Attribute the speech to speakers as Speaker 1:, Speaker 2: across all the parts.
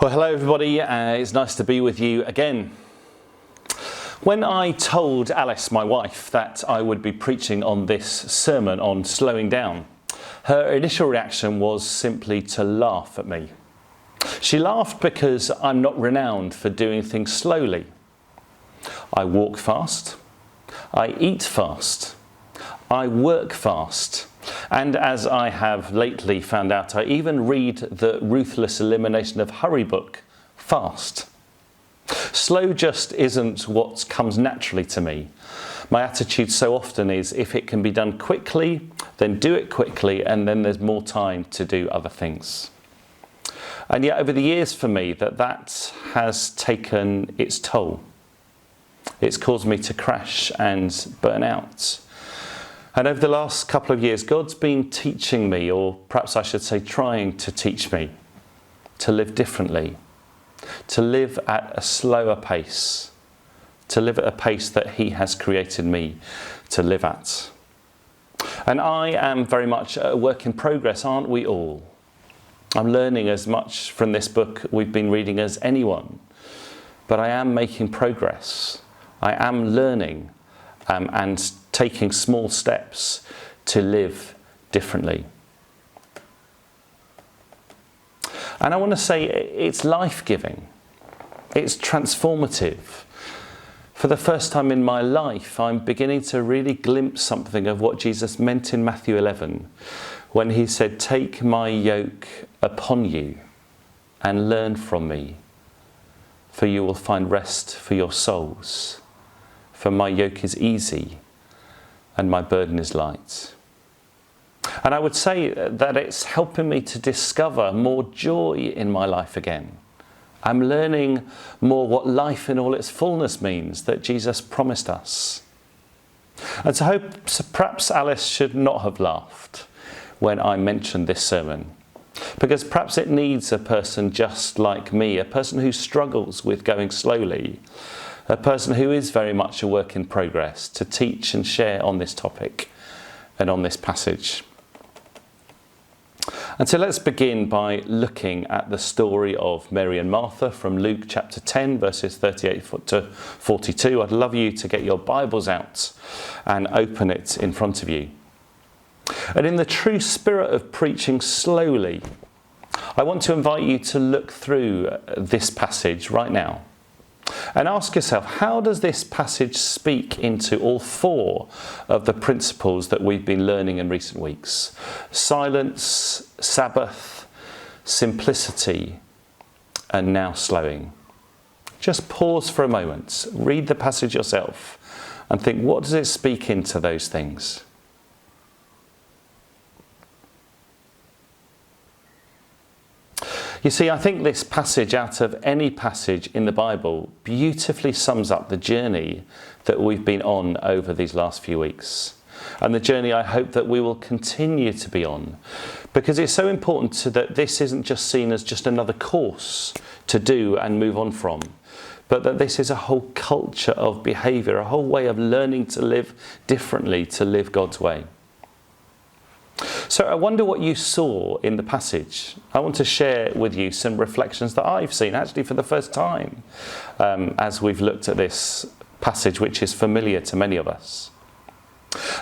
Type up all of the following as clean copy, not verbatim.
Speaker 1: Well, hello everybody, it's nice to be with you again. When I told Alice, my wife, that I would be preaching on this sermon on slowing down, her initial reaction was simply to laugh at me. She laughed because I'm not renowned for doing things slowly. I walk fast, I eat fast, I work fast. And as I have lately found out, I even read the Ruthless Elimination of Hurry book fast. Slow just isn't what comes naturally to me. My attitude so often is if it can be done quickly, then do it quickly, and then there's more time to do other things. And yet over the years for me, that has taken its toll. It's caused me to crash and burn out. And over the last couple of years, God's been teaching me, or perhaps I should say trying to teach me, to live differently, to live at a slower pace, to live at a pace that He has created me to live at. And I am very much a work in progress, aren't we all? I'm learning as much from this book we've been reading as anyone, but I am making progress. I am learning and taking small steps to live differently. And I want to say it's life-giving. It's transformative. For the first time in my life, I'm beginning to really glimpse something of what Jesus meant in Matthew 11 when He said, "Take my yoke upon you and learn from me, for you will find rest for your souls. For my yoke is easy and my burden is light." And I would say that it's helping me to discover more joy in my life again. I'm learning more what life in all its fullness means that Jesus promised us. And so perhaps Alice should not have laughed when I mentioned this sermon, because perhaps it needs a person just like me, a person who struggles with going slowly, a person who is very much a work in progress, to teach and share on this topic and on this passage. And so let's begin by looking at the story of Mary and Martha from Luke chapter 10, verses 38 to 42. I'd love you to get your Bibles out and open it in front of you. And in the true spirit of preaching slowly, I want to invite you to look through this passage right now and ask yourself, how does this passage speak into all four of the principles that we've been learning in recent weeks? Silence, Sabbath, simplicity, and now slowing. Just pause for a moment, read the passage yourself, and think, what does it speak into those things? You see, I think this passage, out of any passage in the Bible, beautifully sums up the journey that we've been on over these last few weeks. And the journey I hope that we will continue to be on. Because it's so important that this isn't just seen as just another course to do and move on from, but that this is a whole culture of behaviour, a whole way of learning to live differently, to live God's way. So I wonder what you saw in the passage. I want to share with you some reflections that I've seen, actually for the first time, as we've looked at this passage, which is familiar to many of us.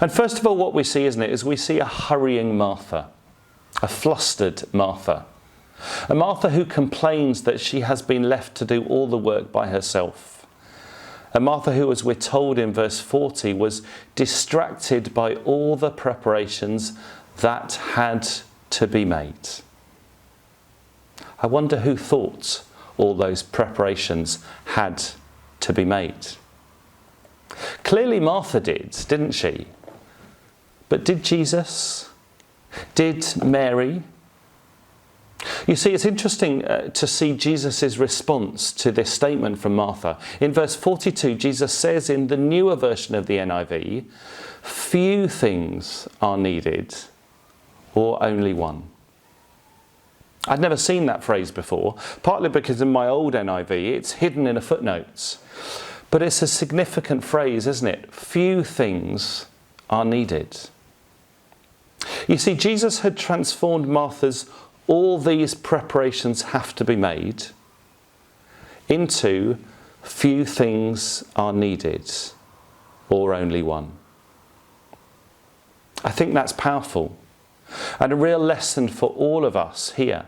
Speaker 1: And first of all, what we see, isn't it, is we see a hurrying Martha, a flustered Martha. A Martha who complains that she has been left to do all the work by herself. A Martha who, as we're told in verse 40, was distracted by all the preparations that had to be made. I wonder who thought all those preparations had to be made. Clearly Martha did, didn't she? But did Jesus? Did Mary? You see, it's interesting to see Jesus' response to this statement from Martha. In verse 42, Jesus says in the newer version of the NIV, few things are needed, or only one. I'd never seen that phrase before, partly because in my old NIV it's hidden in a footnote. But it's a significant phrase, isn't it? Few things are needed. You see, Jesus had transformed Martha's "all these preparations have to be made" into few things are needed, or only one. I think that's powerful and a real lesson for all of us here.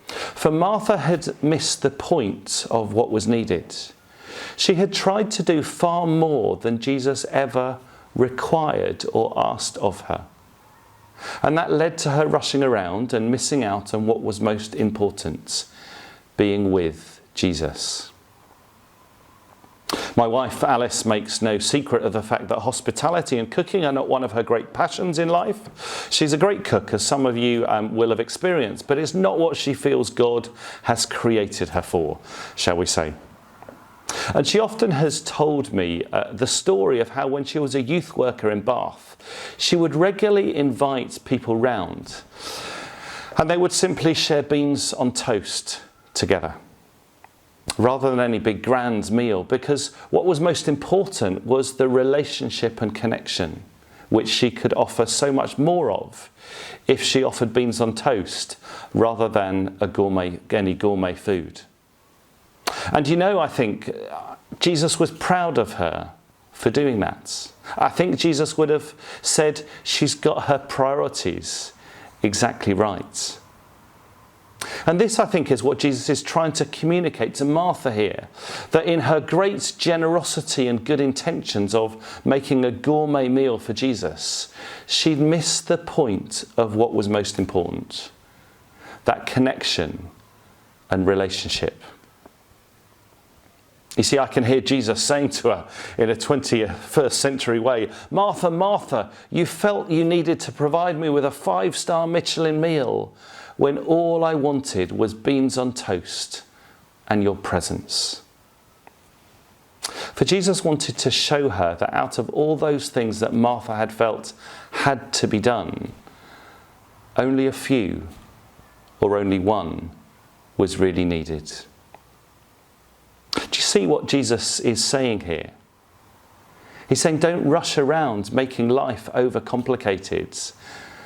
Speaker 1: For Martha had missed the point of what was needed. She had tried to do far more than Jesus ever required or asked of her. And that led to her rushing around and missing out on what was most important, being with Jesus. My wife Alice makes no secret of the fact that hospitality and cooking are not one of her great passions in life. She's a great cook, as some of you will have experienced, but it's not what she feels God has created her for, shall we say. And she often has told me the story of how when she was a youth worker in Bath, she would regularly invite people round and they would simply share beans on toast together, rather than any big grand meal, because what was most important was the relationship and connection, which she could offer so much more of if she offered beans on toast rather than any gourmet food. And I think Jesus was proud of her for doing that. I think Jesus would have said she's got her priorities exactly right. And this, I think, is what Jesus is trying to communicate to Martha here, that in her great generosity and good intentions of making a gourmet meal for Jesus, she'd missed the point of what was most important, that connection and relationship. You see, I can hear Jesus saying to her in a 21st century way, "Martha, Martha, you felt you needed to provide me with a 5-star Michelin meal when all I wanted was beans on toast and your presence." For Jesus wanted to show her that out of all those things that Martha had felt had to be done, only a few or only one was really needed. Do you see what Jesus is saying here? He's saying, don't rush around making life overcomplicated.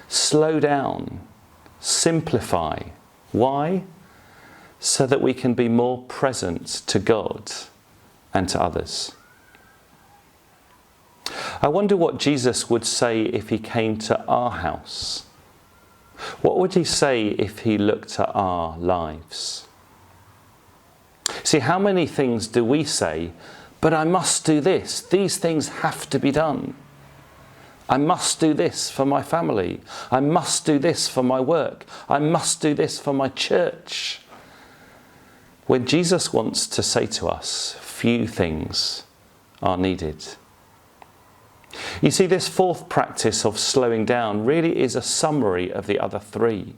Speaker 1: Slow down. Simplify. Why? So that we can be more present to God and to others. I wonder what Jesus would say if he came to our house. What would he say if he looked at our lives? See, how many things do we say, but I must do this. These things have to be done. I must do this for my family. I must do this for my work. I must do this for my church. When Jesus wants to say to us, few things are needed. You see, this fourth practice of slowing down really is a summary of the other three.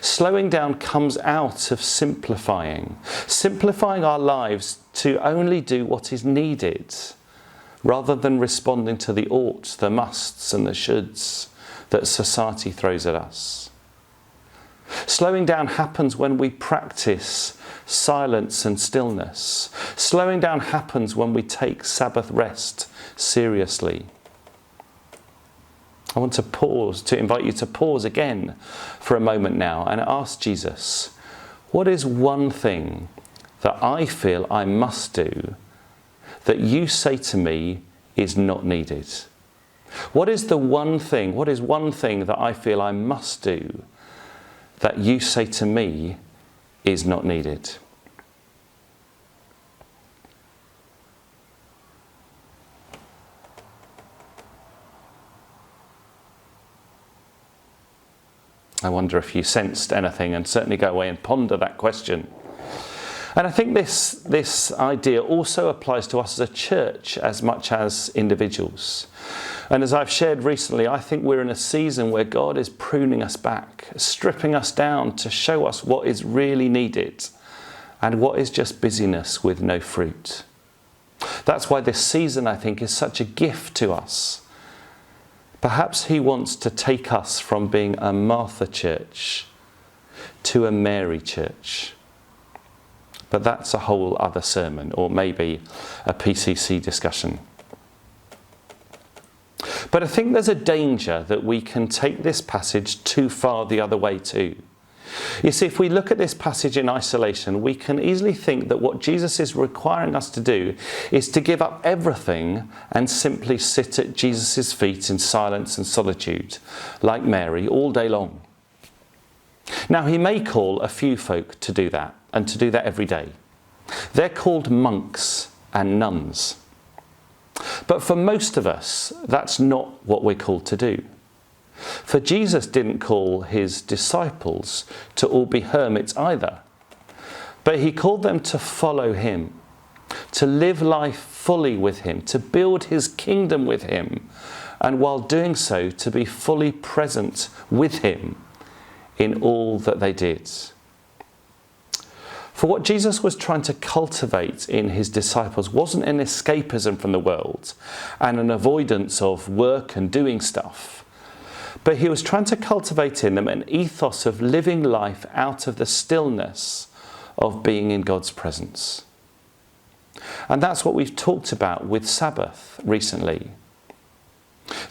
Speaker 1: Slowing down comes out of simplifying our lives to only do what is needed, rather than responding to the oughts, the musts and the shoulds that society throws at us. Slowing down happens when we practice silence and stillness. Slowing down happens when we take Sabbath rest seriously. I want to invite you to pause again for a moment now and ask Jesus, what is one thing that I feel I must do that you say to me is not needed? What is one thing that I feel I must do that you say to me is not needed? I wonder if you sensed anything, and certainly go away and ponder that question. And I think this idea also applies to us as a church as much as individuals. And as I've shared recently, I think we're in a season where God is pruning us back, stripping us down to show us what is really needed and what is just busyness with no fruit. That's why this season, I think, is such a gift to us. Perhaps he wants to take us from being a Martha church to a Mary church. But that's a whole other sermon, or maybe a PCC discussion. But I think there's a danger that we can take this passage too far the other way too. You see, if we look at this passage in isolation, we can easily think that what Jesus is requiring us to do is to give up everything and simply sit at Jesus' feet in silence and solitude, like Mary, all day long. Now, he may call a few folk to do that, and to do that every day. They're called monks and nuns. But for most of us, that's not what we're called to do. For Jesus didn't call his disciples to all be hermits either, but he called them to follow him, to live life fully with him, to build his kingdom with him, and while doing so, to be fully present with him in all that they did. For what Jesus was trying to cultivate in his disciples wasn't an escapism from the world and an avoidance of work and doing stuff, but he was trying to cultivate in them an ethos of living life out of the stillness of being in God's presence. And that's what we've talked about with Sabbath recently.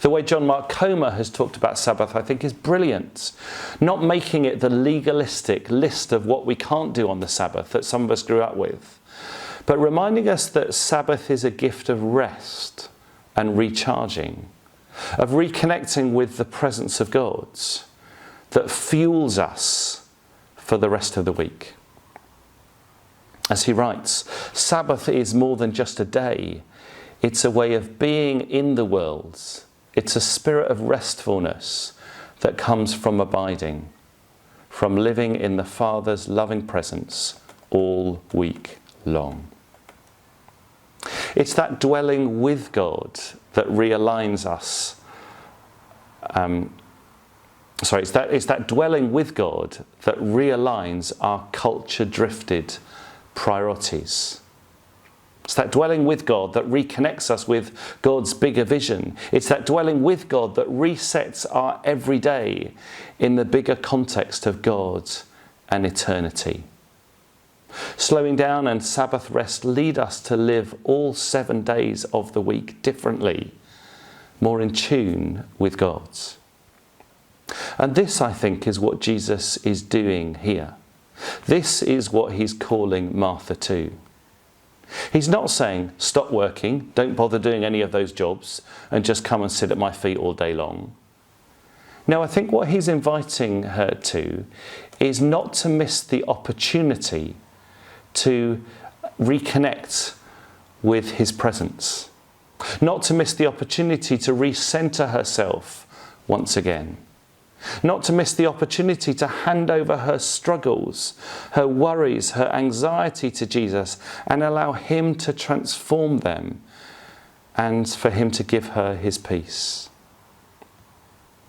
Speaker 1: The way John Mark Comer has talked about Sabbath, I think, is brilliant. Not making it the legalistic list of what we can't do on the Sabbath that some of us grew up with, but reminding us that Sabbath is a gift of rest and recharging, of reconnecting with the presence of God that fuels us for the rest of the week. As he writes, Sabbath is more than just a day. It's a way of being in the world. It's a spirit of restfulness that comes from abiding, from living in the Father's loving presence all week long. It's that dwelling with God that realigns us. It's that dwelling with God that realigns our culture-drifted priorities. It's that dwelling with God that reconnects us with God's bigger vision. It's that dwelling with God that resets our everyday in the bigger context of God and eternity. Slowing down and Sabbath rest lead us to live all 7 days of the week differently, more in tune with God. And this, I think, is what Jesus is doing here. This is what he's calling Martha to. He's not saying, stop working, don't bother doing any of those jobs, and just come and sit at my feet all day long. No, I think what he's inviting her to is not to miss the opportunity to reconnect with his presence. Not to miss the opportunity to recenter herself once again. Not to miss the opportunity to hand over her struggles, her worries, her anxiety to Jesus and allow him to transform them and for him to give her his peace.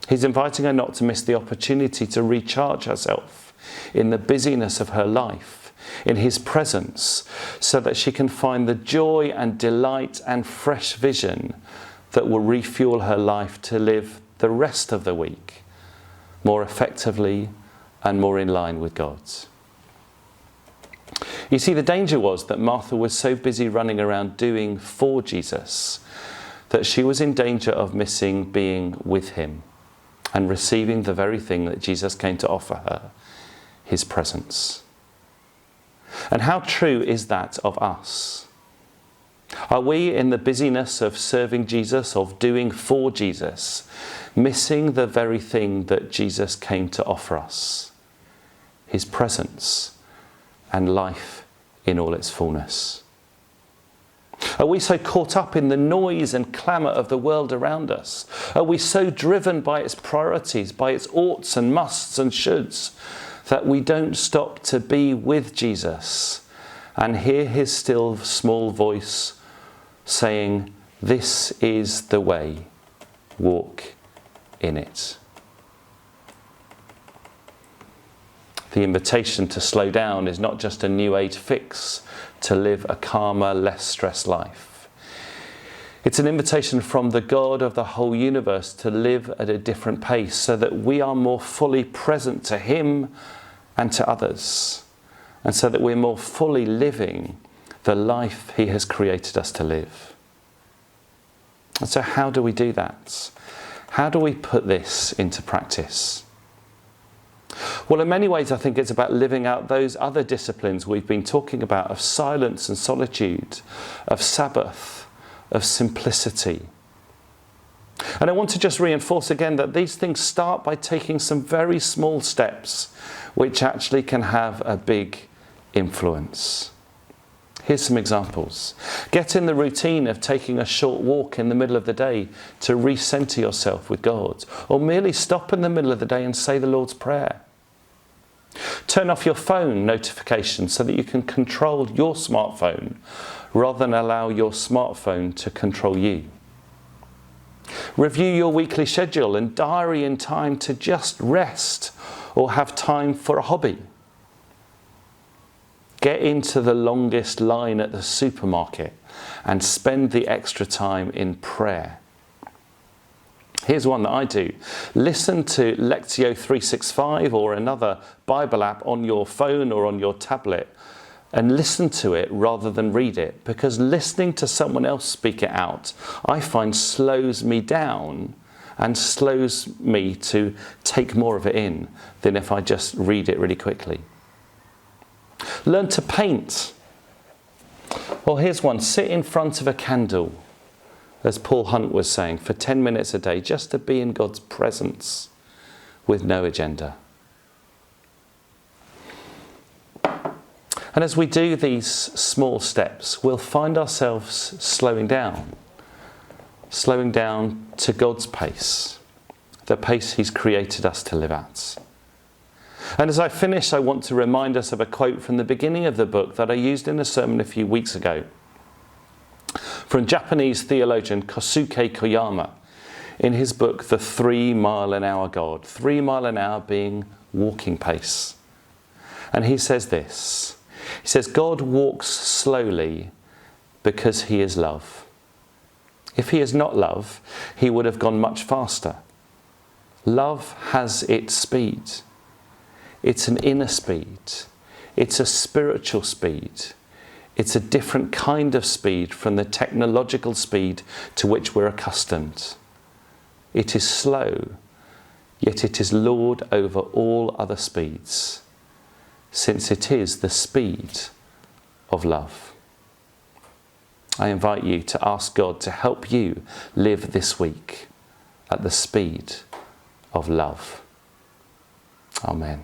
Speaker 1: He's inviting her not to miss the opportunity to recharge herself in the busyness of her life, in his presence, so that she can find the joy and delight and fresh vision that will refuel her life to live the rest of the week more effectively and more in line with God's. You see, the danger was that Martha was so busy running around doing for Jesus that she was in danger of missing being with him and receiving the very thing that Jesus came to offer her, his presence. And how true is that of us? Are we, in the busyness of serving Jesus, of doing for Jesus, missing the very thing that Jesus came to offer us, his presence and life in all its fullness? Are we so caught up in the noise and clamour of the world around us? Are we so driven by its priorities, by its oughts and musts and shoulds, that we don't stop to be with Jesus and hear his still small voice saying, "This is the way, walk in it"? The invitation to slow down is not just a new age fix to live a calmer, less stressed life. It's an invitation from the God of the whole universe to live at a different pace so that we are more fully present to him and to others, and so that we're more fully living the life he has created us to live. And so how do we do that? How do we put this into practice? Well, in many ways, I think it's about living out those other disciplines we've been talking about, of silence and solitude, of Sabbath, of simplicity. And I want to just reinforce again that these things start by taking some very small steps, which actually can have a big influence. Here's some examples. Get in the routine of taking a short walk in the middle of the day to recenter yourself with God, or merely stop in the middle of the day and say the Lord's Prayer. Turn off your phone notifications so that you can control your smartphone rather than allow your smartphone to control you. Review your weekly schedule and diary in time to just rest or have time for a hobby. Get into the longest line at the supermarket and spend the extra time in prayer. Here's one that I do. Listen to Lectio 365 or another Bible app on your phone or on your tablet, and listen to it rather than read it, because listening to someone else speak it out, I find slows me down and slows me to take more of it in than if I just read it really quickly. Learn to paint. Well, here's one. Sit in front of a candle, as Paul Hunt was saying, for 10 minutes a day, just to be in God's presence with no agenda. And as we do these small steps, we'll find ourselves slowing down to God's pace, the pace He's created us to live at. And as I finish, I want to remind us of a quote from the beginning of the book that I used in a sermon a few weeks ago, from Japanese theologian Kosuke Koyama in his book, The 3 Mile an Hour God, 3 mile an hour being walking pace. And he says this, he says, God walks slowly because He is love. If He is not love, He would have gone much faster. Love has its speed. It's an inner speed. It's a spiritual speed. It's a different kind of speed from the technological speed to which we're accustomed. It is slow, yet it is Lord over all other speeds, since it is the speed of love. I invite you to ask God to help you live this week at the speed of love. Amen.